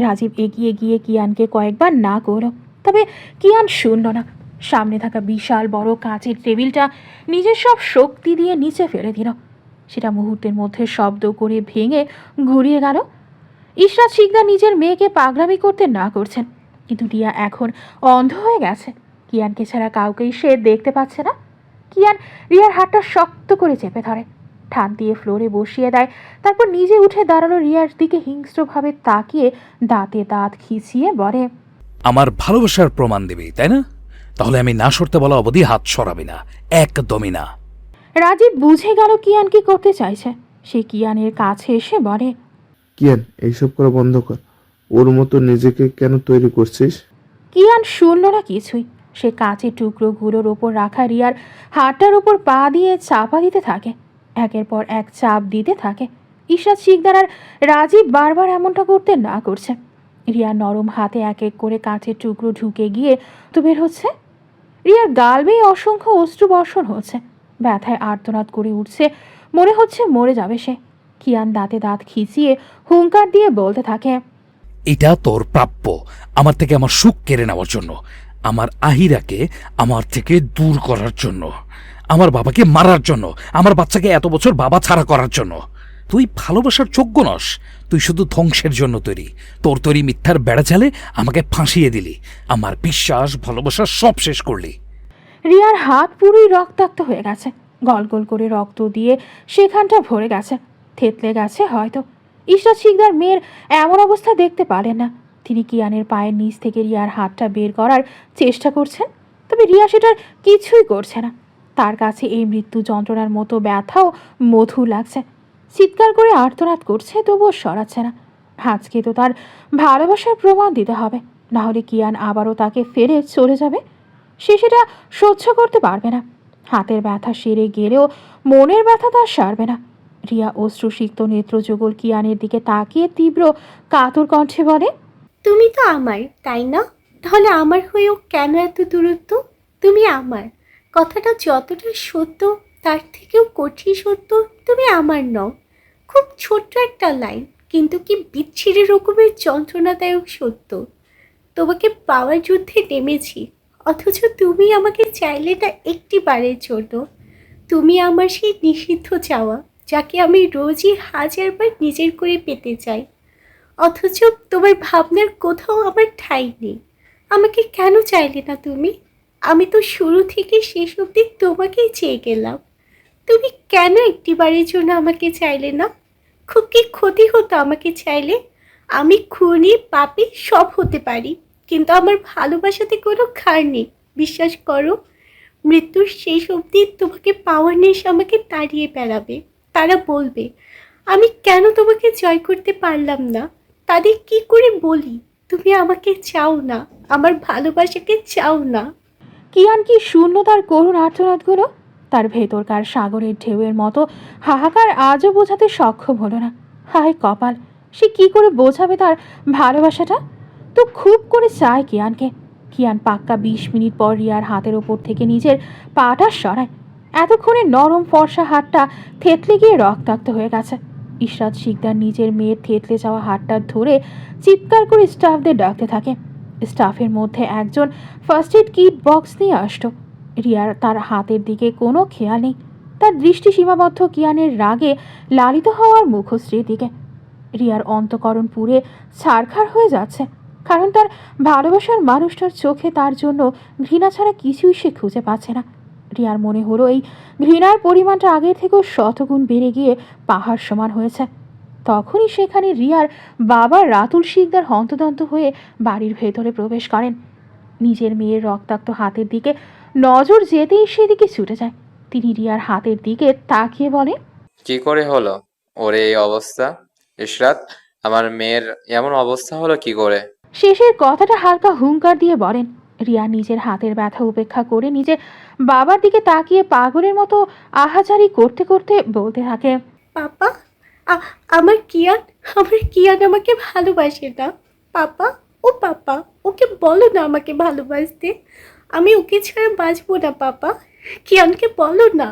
রাজীব এগিয়ে গিয়ে কিয়ানকে কয়েকবার না করল, তবে কিয়ান শুনল না। সামনে থাকা বিশাল বড় কাঁচের টেবিলটা নিজের সব শক্তি দিয়ে নিচে ফেলে দিল। সেটা মুহূর্তের মধ্যে শব্দ করে ভেঙে ঘুরিয়ে গেল। ইশরাত শিকদার নিজের মেয়েকে পাগলামি করতে না করছেন, কিন্তু রিয়া এখন অন্ধ হয়ে গেছে। কিয়ানকে ছাড়া কাউকেই সে দেখতে পাচ্ছে না। কিয়ান রিয়ার হাতটা শক্ত করে চেপে ধরে, ঠান দিয়ে ফ্লোরে বসিয়ে দেয়। তারপর নিজে উঠে দাঁড়ানো রিয়ার দিকে হিংস্রভাবে তাকিয়ে দাঁতে দাঁত খিচিয়ে বলে, আমার ভালোবাসার প্রমাণ দেবে, তাই না? তাহলে আমি না সরতে বলা অবধি হাত সরাবি না, একদমই না। রাজীব বুঝে গেল কিয়ান কি করতে চাইছে। সে কিয়ানের কাছে এসে বলে, কিয়ান, এইসব করা বন্ধ কর। ওর মতো নিজেকে কেন তৈরি করছিস? কিয়ান শুনল না কিছুই। সে কাঁচের টুকরোগুলোর ওপর রাখা রিয়ার হাতটার ওপর পা দিয়ে চাপা দিতে থাকে, একের পর এক চাপ দিতে থাকে। ইশরাত শিকদার আর রাজীব বারবার এমনটা করতে না করছে। রিয়ার নরম হাতে এক এক করে কাঁচের টুকরো ঢুকে গিয়ে তো বের হচ্ছে। রিয়ার গাল বেয়ে অসংখ্য অশ্রু বর্ষণ হচ্ছে, ব্যথায় আর্তনাদ করে উঠছে, মনে হচ্ছে মরে যাবে সে। কিয়ান দাঁতে দাঁত খিচিয়ে হুঙ্কার দিয়ে বলতে থাকে, এটা তোর প্রাপ্য, আমার থেকে আমার সুখ কেড়ে নেওয়ার জন্য, আমার আহিরাকে আমার থেকে দূর করার জন্য, আমার বাবাকে মারার জন্য, আমার বাচ্চাকে এত বছর বাবা ছাড়া করার জন্য। তুই ভালোবাসার যোগ্য নস, তুই শুধু ধ্বংসের জন্য তৈরি। তোর তৈরি মিথ্যার বেড়া চালে আমাকে ফাঁসিয়ে দিলি, আমার বিশ্বাস ভালোবাসা সব শেষ করলি। রিয়ার হাত পুরোই রক্তাক্ত হয়ে গেছে, গল গল করে রক্ত দিয়ে সেখানটা ভরে গেছে, থেতলে গেছে হয়তো। ইশরাত শিকদার মেয়ের এমন অবস্থা দেখতে পারেন না। তিনি কিয়ানের পায়ের নিচ থেকে রিয়ার হাতটা বের করার চেষ্টা করছেন, তবে রিয়া সেটার কিছুই করছে না। তার কাছে এই মৃত্যু যন্ত্রণার মতো ব্যথাও মধু লাগছে। চিৎকার করে আর্তনাদ করছে, তবুও সরাচ্ছে না। আজকে তো তার ভালোবাসার প্রমাণ দিতে হবে, নাহলে কিয়ান আবারও তাকে ফেরে চলে যাবে। সে সেটা সহ্য করতে পারবে না। হাতের ব্যথা সেরে গেলেও মনের ব্যথা তার সারবে না। রিয়া অশ্রুসিক্ত নেত্রযুগল কিয়ানের দিকে তাকিয়ে তীব্র কাতর কণ্ঠে বলে, তুমি তো আমার, তাই না? তাহলে আমার হয়েও কেন এত দূরত্ব? তুমি আমার। কথাটা যতটা সত্য তার থেকেও কঠিন সত্য, তুমি আমার নও। খুব ছোট্ট একটা লাইন, কিন্তু কি বিচ্ছিরি রকমের যন্ত্রণাদায়ক সত্য। তোমাকে পাওয়ার যুদ্ধে নেমেছি, অথচ তুমি আমাকে চাইলে না একটি বারের জন্য। তুমি আমার সেই নিষিদ্ধ চাওয়া, যাকে আমি রোজই হাজারবার নিজের করে পেতে চাই, অথচ তোমার ভাবনার কোথাও আমার ঠাঁই নেই। আমাকে কেন চাইলে না তুমি? আমি তো শুরু থেকে শেষ অবধি তোমাকেই চেয়ে গেলাম। তুমি কেন একটিবারের জন্য আমাকে চাইলে না? খুব কি ক্ষতি হতো আমাকে চাইলে? আমি খুনি, পাপী সব হতে পারি, কিন্তু আমার ভালোবাসাতে কোনো ক্ষার নেই। বিশ্বাস করো, মৃত্যুর শেষ অবধি তোমাকে পাওয়ার নেশা আমাকে তাড়িয়ে বেড়াবে। তারা বলবে, আমি কেন তোমাকে জয় করতে পারলাম না? তাদের কি করে বলি তুমি আমাকে চাও না, আমার ভালোবাসাকে চাও না? কিয়ান কি শূন্য তার করুণ আর্তনাদগুলো? তার ভেতরকার সাগরের ঢেউয়ের মতো হাহাকার আজও বোঝাতে সক্ষম হলো না। হায় কপাল, সে কি করে বোঝাবে তার ভালোবাসাটা? তো খুব করে চায় কিয়ানকে। কিয়ান পাক্কা 20 মিনিট পর রিয়ার হাতের ওপর থেকে নিজের পাটা সরায়। এতক্ষণে নরম ফর্সা হাতটা থেতলে গিয়ে রক্তাক্ত হয়ে গেছে। ইশরাত শিকদার নিজের মেয়ের থেতলে যাওয়া হাতটা ধরে চিৎকার করে স্টাফদের ডাকতে থাকে। স্টাফের মধ্যে একজন ফার্স্ট এড কিট বক্স নিয়ে আসতো। রিয়ার তার হাতের দিকে কোনো খেয়াল নেই, তার দৃষ্টি সীমাবদ্ধ কিয়ানের রাগে লালিত হওয়ার মুখশ্রীর দিকে। রিয়ার অন্তঃকরণ পুড়ে ছারখার হয়ে যাচ্ছে, কারণ তার ভালোবাসার মানুষটার চোখে তার জন্য ঘৃণা ছাড়া কিছুই সে খুঁজে পাচ্ছে না। রিয়ার মনে হলো এই ঘৃণার পরিমাণটা আগের থেকেও শতগুণ বেড়ে গিয়ে পাহাড় সমান হয়েছে। তখনই সেখানে রিয়ার বাবা রাতুল শিকদার হন্তদন্ত হয়ে বাড়ির ভেতরে প্রবেশ করেন। নিজের মেয়ের রক্তাক্ত হাতের দিকে নজর যেতেই সেদিকে ছুটে যায়। তিনি রিয়ার হাতের দিকে তাকিয়ে বলে, কি করে হলো ওর এই অবস্থা? ইশরাত, আমার মেয়ের এমন অবস্থা হলো কি করে? শেষের কথাটা হালকা হুঙ্কার দিয়ে বলেন। রিয়া নিজের হাতের ব্যথা উপেক্ষা করে নিজের বাবার দিকে তাকিয়ে পাগলের মতো আহাজারি করতে করতে বলতে থাকে, পাপা, আমার কিয়ান আমাকে ভালোবাসে না। পাপা, ও পাপা, ওকে বলো না আমাকে ভালোবাসতে। আমি ওকে ছাড়া বাঁচবো না পাপা। কিয়ানকে বলো না।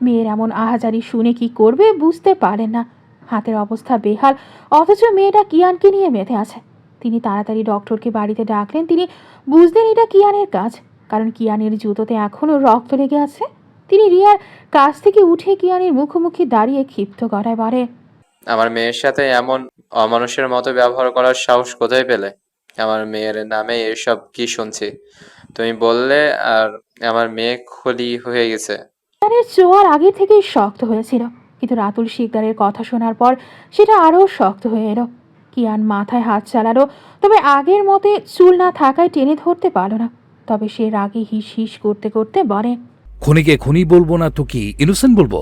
মেয়ের এমন আহাজারি শুনে কি করবে বুঝতে পারেন না। হাতের অবস্থা বেহাল, অথচ মেয়েটা কিয়ানকে নিয়ে মেতে আছে। তিনি তাড়াতাড়ি ডক্টরকে বাড়িতে ডাকলেন। তিনি বুঝলেন এটা কিয়ানের কাজ, কারণ কিয়ানের জুতোতে এখনও রক্ত লেগে আছে। তিনি রিয়ার কাছ থেকে উঠে কিয়ানের মুখোমুখি দাঁড়িয়ে ক্ষিপ্ত গলায় বলে, আমার মেয়ের সাথে এমন অমানুষের মতো ব্যবহার করার সাহস কোথায় পেলে? আমার মেয়ের নামে এসব কি শুনছি? তুমি বললে আর আমার মেয়ে খুলি হয়ে গেছে। কিয়ানের চোয়ার আগে থেকেই শক্ত হয়েছিল, কিন্তু রাতুল শিকদারের কথা শোনার পর সেটা আরও শক্ত হয়ে এলো। কিয়ান মাথায় হাত চালালো, তবে আগের মতে চুল না থাকায় টেনে ধরতে পারল না। তবে সে রাগে হিস হিস করতে করতে বলে, খুনিকে খুনি বলবো না তো কি ইনোসেন্ট বলবো?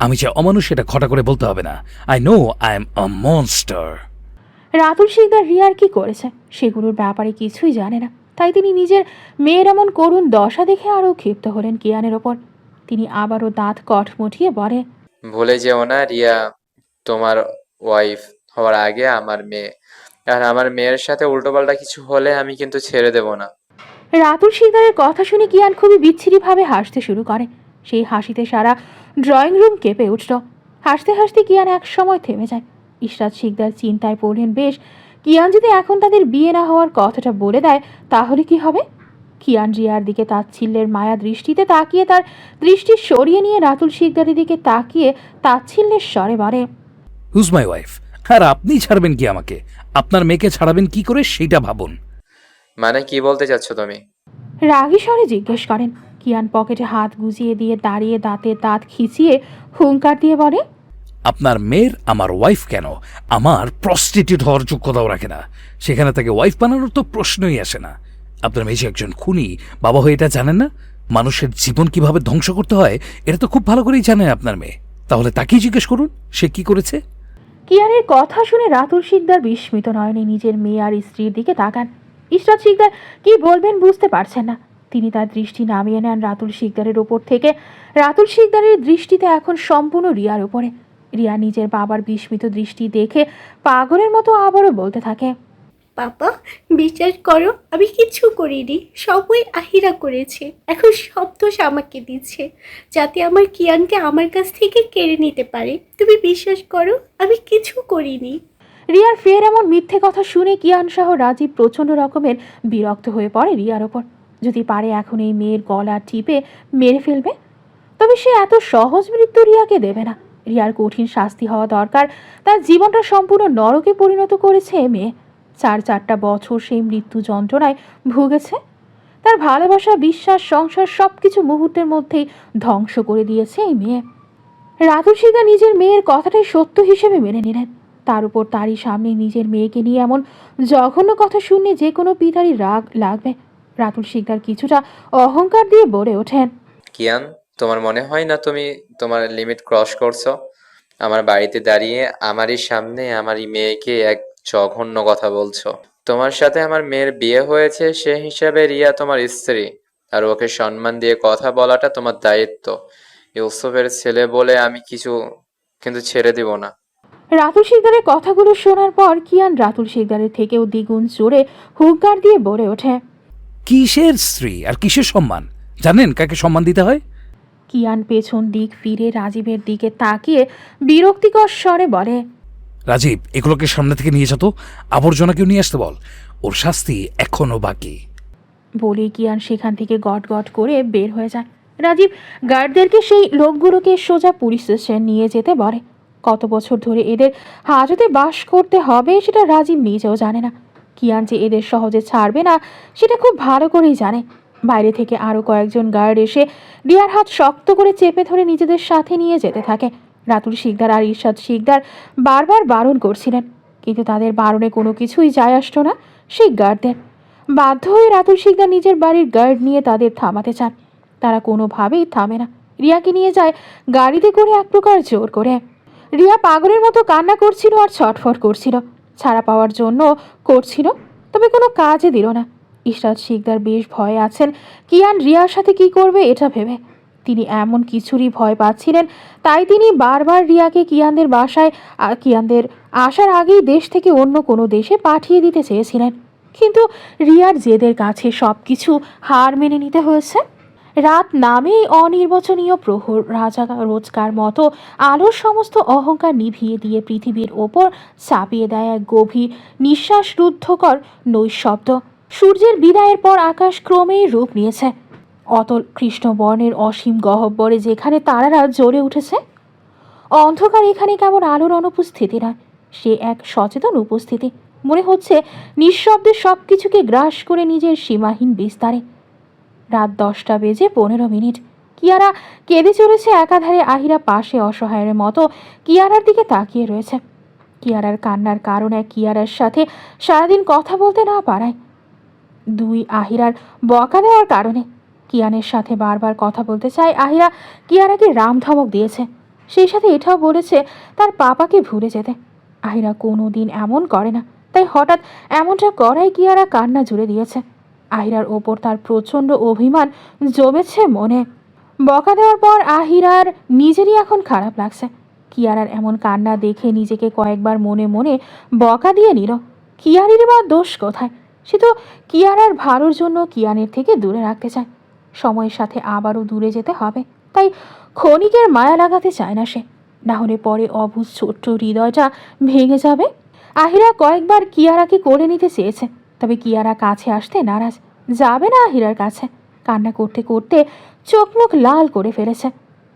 আমি যে অমানুষ সেটা খটা করে বলতে হবে না। I know I am a monster. Ratul Sikdar রিয়ার কি করেছে সেগুলোর ব্যাপারে কিছুই জানে না, তাই তিনি নিজের মেয়ের এমন করুণ দশা দেখে আরও ক্ষিপ্ত হলেন কিয়ানের ওপর। তিনি আবারও দাঁত কটমটিয়ে বলে, ভুলে যেও না রিয়া তোমার ওয়াইফ হওয়ার আগে আমার মেয়ে, আর আমার মেয়ের সাথে উল্টোপাল্টা কিছু হলে আমি কিন্তু ছেড়ে দেব না। রাতুল শিকদারের কথা শুনে কিয়ান খুবই বিচ্ছিরিভাবে হাসতে শুরু করে। সেই হাসিতে সারা ড্রয়িং রুম কেঁপে উঠল। হাসতে হাসতে কিয়ান এক সময় থেমে যায়। ইশরাত শিকদার চিন্তায় পড়লেন বেশ, কিয়ান যদি এখন তাদের বিয়ে না হওয়ার কথাটা বলে দেয় তাহলে কি হবে? কিয়ান রিয়ার দিকে তাচ্ছিল্যের মায়া দৃষ্টিতে তাকিয়ে তার দৃষ্টি সরিয়ে নিয়ে রাতুল শিকদারের দিকে তাকিয়ে তাচ্ছিল্যের স্বরে বলে, হুজ মাই ওয়াইফ? আর আপনি ছাড়বেন কি আমাকে? আপনার মেয়েকে ছাড়াবেন কি করে সেইটা ভাবুন। মানে কি বলতে চাচ্ছ তুমি? রাগী স্বরে জিজ্ঞেস করেন। কিয়ান পকেটে হাত গুজিয়ে দিয়ে দাঁড়িয়ে দাঁতে দাঁত খিচিয়ে হুঙ্কার দিয়ে বলে, আপনার মেয়ের আমার ওয়াইফ কেন? আমার প্রস্টিটিউট হওয়ার যোগ্যতাও রাখে না, সেখানে তাকে ওয়াইফ বানানোর তো প্রশ্নই আসে না। আপনার মেয়ে যে একজন খুনি, বাবা হয়ে এটা জানেন না? মানুষের জীবন কিভাবে ধ্বংস করতে হয় এটা তো খুব ভালো করেই জানে আপনার মেয়ে। তাহলে তাকেই জিজ্ঞেস করুন সে কি করেছে। কিয়ানের কথা শুনে রাতুল শিকদার বিস্মিত নয়নে নিজের মেয়ে আর স্ত্রীর দিকে তাকান। ইশরাত শিকদার কি বলবেন বুঝতে পারছেন না। তিনি তার দৃষ্টি নামিয়ে নেন রাতুল শিকদারের ওপর থেকে। রাতুল শিকদারের দৃষ্টিতে এখন সম্পূর্ণ রিয়ার ওপরে। রিয়া নিজের বাবার বিস্মিত দৃষ্টি দেখে পাগলের মতো আবারও বলতে থাকে, বাবা, বিশ্বাস করো আমি কিচ্ছু করিনি, সবই আহিরা করেছে। এখন সব দোষ আমাকে দিচ্ছে যাতে আমার কিয়ানকে আমার কাছ থেকে কেড়ে নিতে পারে। তুমি বিশ্বাস করো আমি কিছু করিনি। রিয়ার ফের এমন মিথ্যে কথা শুনে কিয়ান সহ রাজীব প্রচণ্ড রকমের বিরক্ত হয়ে পড়ে রিয়ার ওপর। যদি পারে এখন এই মেয়ের গলা টিপে মেরে ফেলবে, তবে সে এত সহজ মৃত্যু রিয়াকে দেবে না। রিয়ার কঠিন শাস্তি হওয়া দরকার। তার জীবনটা সম্পূর্ণ নরকে পরিণত করেছে এ মেয়ে। 4 বছর সেই মৃত্যু যন্ত্রণায় ভুগেছে। তার ভালোবাসা, বিশ্বাস, সংসার সবকিছু মুহূর্তের মধ্যেই ধ্বংস করে দিয়েছে এই মেয়ে। রাতুল শিকদার নিজের মেয়ের কথাটাই সত্য হিসেবে মেনে নিলেন। তার উপর তারই সামনে নিজের মেয়েকে নিয়ে এমন জঘন্য কথা শুনলে যে কোনো পিতারই রাগ লাগবে। রাতুল শিকদার কিছুটা অহংকার দিয়ে বলে ওঠেন, কিয়ান, তোমার মনে হয় না তুমি তোমার লিমিট ক্রস করছো? আমার বাড়িতে দাঁড়িয়ে আমারই সামনে আমারই মেয়েকে এক জঘন্য কথা বলছো। তোমার সাথে আমার মেয়ের বিয়ে হয়েছে, সে হিসাবে রিয়া তোমার স্ত্রী, আর ওকে সম্মান দিয়ে কথা বলাটা তোমার দায়িত্ব। ইউসুফের ছেলে বলে আমি কিন্তু ছেড়ে দিব না। রাতুল শিকদারের কথাগুলো শোনার পর কিয়ান রাতুল শিকদারের থেকেও দ্বিগুণ জোরে হুঙ্কার দিয়ে বলে ওঠে, কিসের স্ত্রী আর কিসের সম্মান? জানেন কাকে সম্মান দিতে হয়? কিয়ান পেছন দিক ফিরে রাজীবের দিকে তাকিয়ে বিরক্তিকর স্বরে বলে, রাজীব, এগুলোকে সামনে থেকে নিয়ে যেত, আবর্জনাকেও নিয়ে আসতে বল, ওর শাস্তি এখনো বাকি। বলে কিয়ান সেখান থেকে গট গট করে বের হয়ে যায়। রাজীব গার্ডদেরকে সেই লোকগুলোকে সোজা পুলিশ স্টেশন নিয়ে যেতে বলে। কত বছর ধরে এদের হাজতে বাস করতে হবে সেটা রাজীব নিজেও জানে না। কিয়ান যে এদের সহজে ছাড়বে না সেটা খুব ভালো করেই জানে। বাইরে থেকে আরও কয়েকজন গার্ড এসে রিয়ার হাত শক্ত করে চেপে ধরে নিজেদের সাথে নিয়ে যেতে থাকে। রাতুল শিকদার আর ইরশাদ শিকদার বারবার বারণ করছিলেন, কিন্তু তাদের বারণে কোনো কিছুই যায় আসতো না সেই গার্ডদের। বাধ্য হয়ে রাতুল শিকদার নিজের বাড়ির গার্ড নিয়ে তাদের থামাতে চান। তারা কোনোভাবেই থামে না। রিয়াকে নিয়ে যায় গাড়িতে করে এক প্রকার জোর করে। রিয়া পাগলের মতো কান্না করছিল আর ছটফট করছিল। ছাড়া পাওয়ার জন্য করছিল, তবে কোনো কাজে দিল না। ইশরাত শিকদার বেশ ভয়ে আছেন কিয়ান রিয়ার সাথে কি করবে এটা ভেবে। তিনি এমন কিছুরই ভয় পাচ্ছিলেন, তাই তিনি বারবার রিয়াকে কিয়ানদের বাসায় কিয়ানদের আসার আগেই দেশ থেকে অন্য কোনো দেশে পাঠিয়ে দিতে চেয়েছিলেন। কিন্তু রিয়ার জেদের কাছে সব কিছু হার মেনে নিতে হয়েছে। রাত নামেই অনির্বচনীয় প্রহর রাজা রোজকার মতো আলোর সমস্ত অহংকার নিভিয়ে দিয়ে পৃথিবীর ওপর চাপিয়ে দেয় এক গভীর নিঃশ্বাসরুদ্ধকর নৈশব্দ। সূর্যের বিদায়ের পর আকাশ ক্রমেই রূপ নিয়েছে অতল কৃষ্ণবর্ণের অসীম গহ্বরে, যেখানে তারারা জ্বলে উঠেছে। অন্ধকার এখানে কেমন আলোর অনুপস্থিতি নয়, সে এক সচেতন উপস্থিতি। মনে হচ্ছে নিঃশব্দে সব কিছুকে গ্রাস করে নিজের সীমাহীন বিস্তারে। রাত 10:15। কিয়ারা কেঁদে চলেছে একাধারে। আহিরা পাশে অসহায়ের মতো কিয়ারার দিকে তাকিয়ে রয়েছে। কিয়ারার কান্নার কারণে কিয়ারার সাথে সারাদিন কথা বলতে না পারায় দুই আহিরার বকা দেওয়ার কারণে। কিয়ানের সাথে বারবার কথা বলতে চায় আহিরা কিয়ারাকে রামধমক দিয়েছে, সেই সাথে এটাও বলেছে তার পাপাকে ভুলে যেতে। আহিরা কোনো দিন এমন করে না, তাই হঠাৎ এমনটা করায় কিয়ারা কান্না জুড়ে দিয়েছে। আহিরার ওপর তার প্রচণ্ড অভিমান জমেছে মনে। বকা দেওয়ার পর আহিরার নিজেরই এখন খারাপ লাগছে। কিয়ারার এমন কান্না দেখে নিজেকে কয়েকবার মনে মনে বকা দিয়ে নিল। কিয়ারের বা দোষ কোথায়? সে তো কিয়ারার ভালোর জন্য কিয়ানের থেকে দূরে রাখতে চায়। সময়ের সাথে আবারও দূরে যেতে হবে, তাই ক্ষণিকের মায়া লাগাতে চায় না সে, না হলে পরে অবুঝ ছোট্ট হৃদয়টা ভেঙে যাবে। আহিরা কয়েকবার কিয়ারাকে কোলে নিতে চেয়েছে, তবে কিয়ারা কাছে আসতে নারাজ, যাবে না আহিরার কাছে। কান্না করতে করতে চোখ মুখ লাল করে ফেলেছে।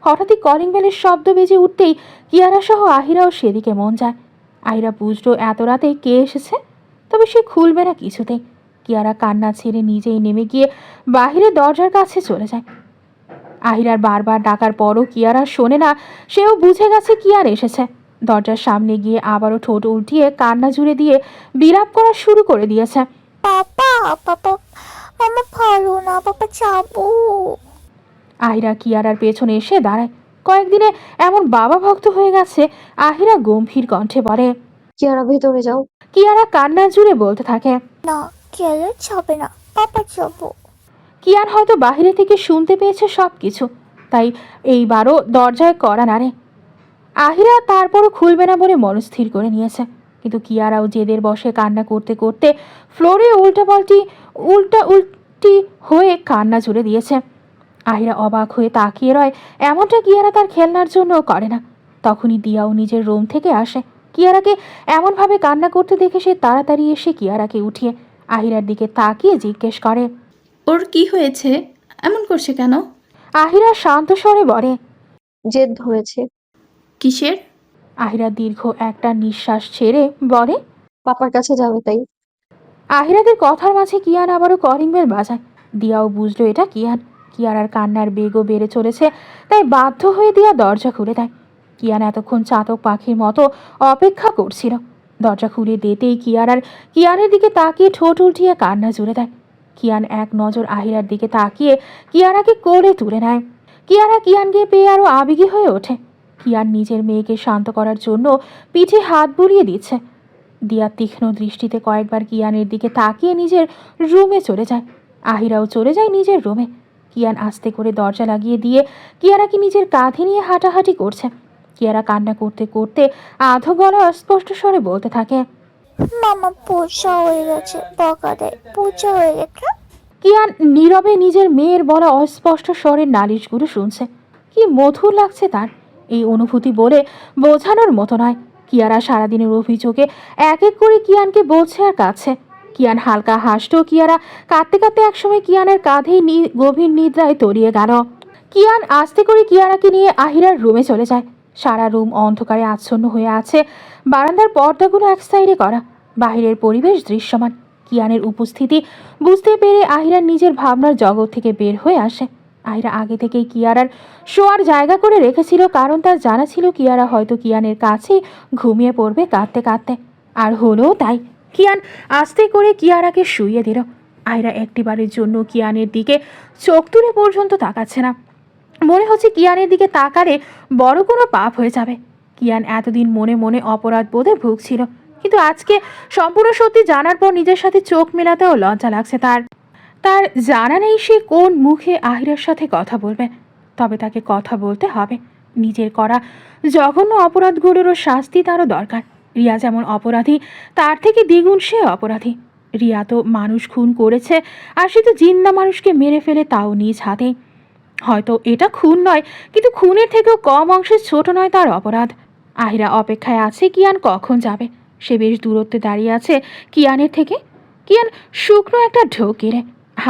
হঠাৎই কলিং বেলের শব্দ বেজে উঠতেই কিয়ারা সহ আহিরাও সেদিকে মন যায়। আহিরা বুঝলো এত রাতে কে এসেছে, তবে সে খুলবে না কিছুতেই। কিয়ারা কান্না ছেড়ে নিজেই নেমে গিয়ে বাহিরে দরজার কাছে চলে যায়। আহিরার বারবার ডাকার পরও কিয়ারা শোনে না, সেও বুঝে গেছে কিয়ার এসেছে। দরজার সামনে গিয়ে আবারও ঠোঁট উল্টিয়ে কান্না জুড়ে দিয়ে বিলাপ করা শুরু করে দিয়েছে। পাপা পাপা আমার ভালো না, পাপা যাবো। আহিরা কিয়ারার পেছনে এসে দাঁড়ায়। কয়েকদিনে এমন বাবা ভক্ত হয়ে গেছে, আহিরা গম্ভীর কণ্ঠে বলে। কিয়ারা ভেতরে যাও। কিয়ারা কান্না জুড়ে বলতে থাকে। না কিয়ারা যাবে না, পাপা যাবো। কিয়ান হয়তো বাহিরে থেকে শুনতে পেয়েছে সব কিছু, তাই এইবারও দরজায় কড়া নাড়ে। আহিরা তারপরও খুলবে না বলে মনস্থির করে নিয়েছে, কিন্তু কিয়ারাও জেদের বসে কান্না করতে করতে ফ্লোরে উল্টা উল্টি হয়ে কান্না জুড়ে দিয়েছে। আহিরা অবাক হয়ে তাকিয়ে রয়, এমনটা কিয়ারা তার খেলনার জন্য করে না। তখনই দিয়াও নিজের রুম থেকে আসে। কিয়ারাকে এমনভাবে কান্না করতে দেখে সে তাড়াতাড়ি এসে কিয়ারাকে উঠিয়ে আহিরার দিকে তাকিয়ে জিজ্ঞেস করে, ওর কি হয়েছে, এমন করছে কেন? আহিরা শান্ত স্বরে বলে, জেদ ধরেছে। কিসের? আহিরা দীর্ঘ একটা নিঃশ্বাস ছেড়ে বলে, পাপার কাছে যাবে তাই। আহিরাদের কথার মাঝে কিয়ান আবারও কলিং বেল বাজায়। দিয়াও বুঝলো এটা কিয়ান। কিয়ারার কান্নার বেগও বেড়ে চলেছে, তাই বাধ্য হয়ে দিয়া দরজা খুলে দেয়। কিয়ান এতক্ষণ চাতক পাখির মতো অপেক্ষা করছিল। দরজা খুলে দিতেই কিয়ানের দিকে তাকিয়ে ঠোঁট উল্টিয়ে কান্না জুড়ে দেয়। কিয়ান এক নজর আহিরার দিকে তাকিয়ে কিয়ারাকে কোলে তুলে নেয়। কিয়ানকে পেয়ে আরও আবেগী হয়ে ওঠে। কিয়ান নিজের মেয়েকে শান্ত করার জন্য পিঠে হাত বুলিয়ে দিচ্ছে। দিয়া তীক্ষ্ণ দৃষ্টিতে কয়েকবার কিয়ানের দিকে তাকিয়ে নিজের রুমে চলে যায়। আহিরাও চলে যায় নিজের রুমে। কিয়ান আস্তে করে দরজা লাগিয়ে দিয়ে কিয়ারাকে নিজের কাঁধে নিয়ে হাঁটাহাঁটি করছে। কিয়ারা কান্না করতে করতে আধো গলা অস্পষ্ট স্বরে বলতে থাকে, মামা পূজা হয়ে গেছে, বকা দেয়, পূজা হয়ে গেছে। কিয়ান নীরবে নিজের মেয়ের বলা অস্পষ্ট স্বরের নালিশগুলো শুনছে। কি মধুর লাগছে তার। এই অনুভূতি বলে বোঝানোর মতো নয়। কিয়ারা সারাদিনের অভিযোগে এক এক করে কিয়ানকে বলছে আর কাছে। কিয়ান হালকা হাসতো। কিয়ারা কাঁদতে কাঁদতে একসময় কিয়ানের কাঁধেই গভীর নিদ্রায় তলিয়ে গেল। কিয়ান আস্তে করে কিয়ারাকে নিয়ে আহিরার রুমে চলে যায়। সারা রুম অন্ধকারে আচ্ছন্ন হয়ে আছে। বারান্দার পর্দাগুলো এক সাইডে করা, বাহিরের পরিবেশ দৃশ্যমান। কিয়ানের উপস্থিতি বুঝতে পেরে আহিরা নিজের ভাবনার জগৎ থেকে বের হয়ে আসে। আহিরা আগে থেকেই কিয়ারার শোয়ার জায়গা করে রেখেছিল, কারণ তার জানা ছিল কিয়ারা হয়তো কিয়ানের কাছেই ঘুমিয়ে পড়বে কাঁদতে কাঁদতে। আর হলো তাই। কিয়ান আস্তে করে কিয়ারাকে শুইয়ে দিল। আহিরা একটিবারের জন্য কিয়ানের দিকে চোখ তুলে পর্যন্ত তাকাচ্ছে না। মনে হচ্ছে কিয়ানের দিকে তাকালে বড় কোনো পাপ হয়ে যাবে। কিয়ান এতদিন মনে মনে অপরাধ বোধে ভুগছিল, কিন্তু আজকে সম্পূর্ণ সত্যি জানার পর নিজের সাথে চোখ মেলাতেও লজ্জা লাগছে তার জানা নেই সে কোন মুখে আহিরার সাথে কথা বলবে। তবে তাকে কথা বলতে হবে। নিজের করা জঘন্য অপরাধগুলোরও শাস্তি তারও দরকার। রিয়া যেমন অপরাধী, তার থেকে দ্বিগুণ সে অপরাধী। রিয়া তো মানুষ খুন করেছে, আর সে তো জিন্দা মানুষকে মেরে ফেলে, তাও নিজ হাতেই। হয়তো এটা খুন নয়, কিন্তু খুনের থেকেও কম অংশে ছোট নয় তার অপরাধ। আহিরা অপেক্ষায় আছে কিয়ান কখন যাবে। সে বেশ দূরত্বে দাঁড়িয়ে আছে কিয়ানের থেকে। কিয়ান শুকনো একটা ঢোক গেলে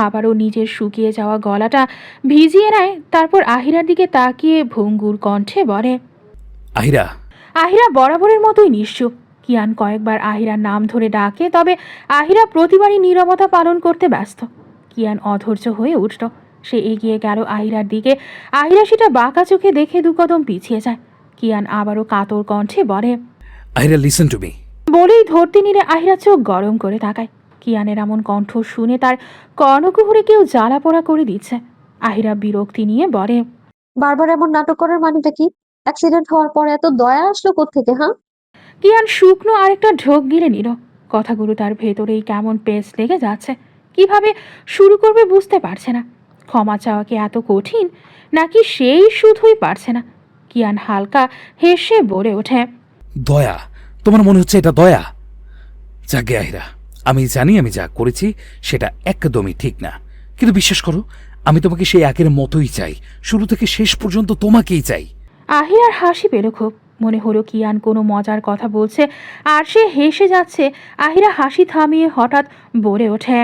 আবারও নিজের শুকিয়ে যাওয়া গলাটা ভিজিয়ে নেয়। তারপর আহিরার দিকে তাকিয়ে ভঙ্গুর কণ্ঠে বলে, আহিরা। আহিরা বরাবরের মতোই নিশ্চুপ। কিয়ান কয়েকবার আহিরার নাম ধরে ডাকে, তবে আহিরা প্রতিবারই নীরবতা পালন করতে ব্যস্ত। কিয়ান অধৈর্য হয়ে উঠল। সে এগিয়ে গেল আহিরার দিকে। আহিরা সেটা বাঁকা চোখে দেখে দু কদম পিছিয়ে যায়। কিয়ান আবারও কাতর কণ্ঠে বলে, আহিরা লিসেন টু মি। বলেই ধরতে নিলে আহিরা চোখ গরম করে তাকায়। কিয়ানের এমন কণ্ঠ শুনে তার কর্ণকুহরে কেউ জ্বালা পোড়া করে দিচ্ছে। আহিরা বিরক্তি নিয়ে বলে, বারবার এমন নাটক করার মানেটা কি? অ্যাক্সিডেন্ট হওয়ার পর এত দয়া আসলো কোত্থেকে, হ্যাঁ? কিয়ান শুকনো আরেকটা ঢোক গিলে নিল। কথাগুলো তার ভেতরেই কেমন পেস লেগে যাচ্ছে। কিভাবে শুরু করবে বুঝতে পারছে না। ক্ষমা চাওয়া কি এত কঠিন, নাকি সেই শুধুই পারছে না? কিয়ান হালকা হেসে বলে ওঠে, দয়া? তোমার মনে হচ্ছে এটা দয়া? যাকে আহিরা, আমি জানি আমি যা করেছি সেটা একদমই ঠিক না, কিন্তু বিশ্বাস করো আমি তোমাকে সেই আগের মতোই চাই, শুরু থেকে শেষ পর্যন্ত তোমাকেই চাই। আহিরার হাসি পেল খুব। মনে হলো কিয়ান কোনো মজার কথা বলছে আর সে হেসে যাচ্ছে। আহিরা হাসি থামিয়ে হঠাৎ বলে ওঠে,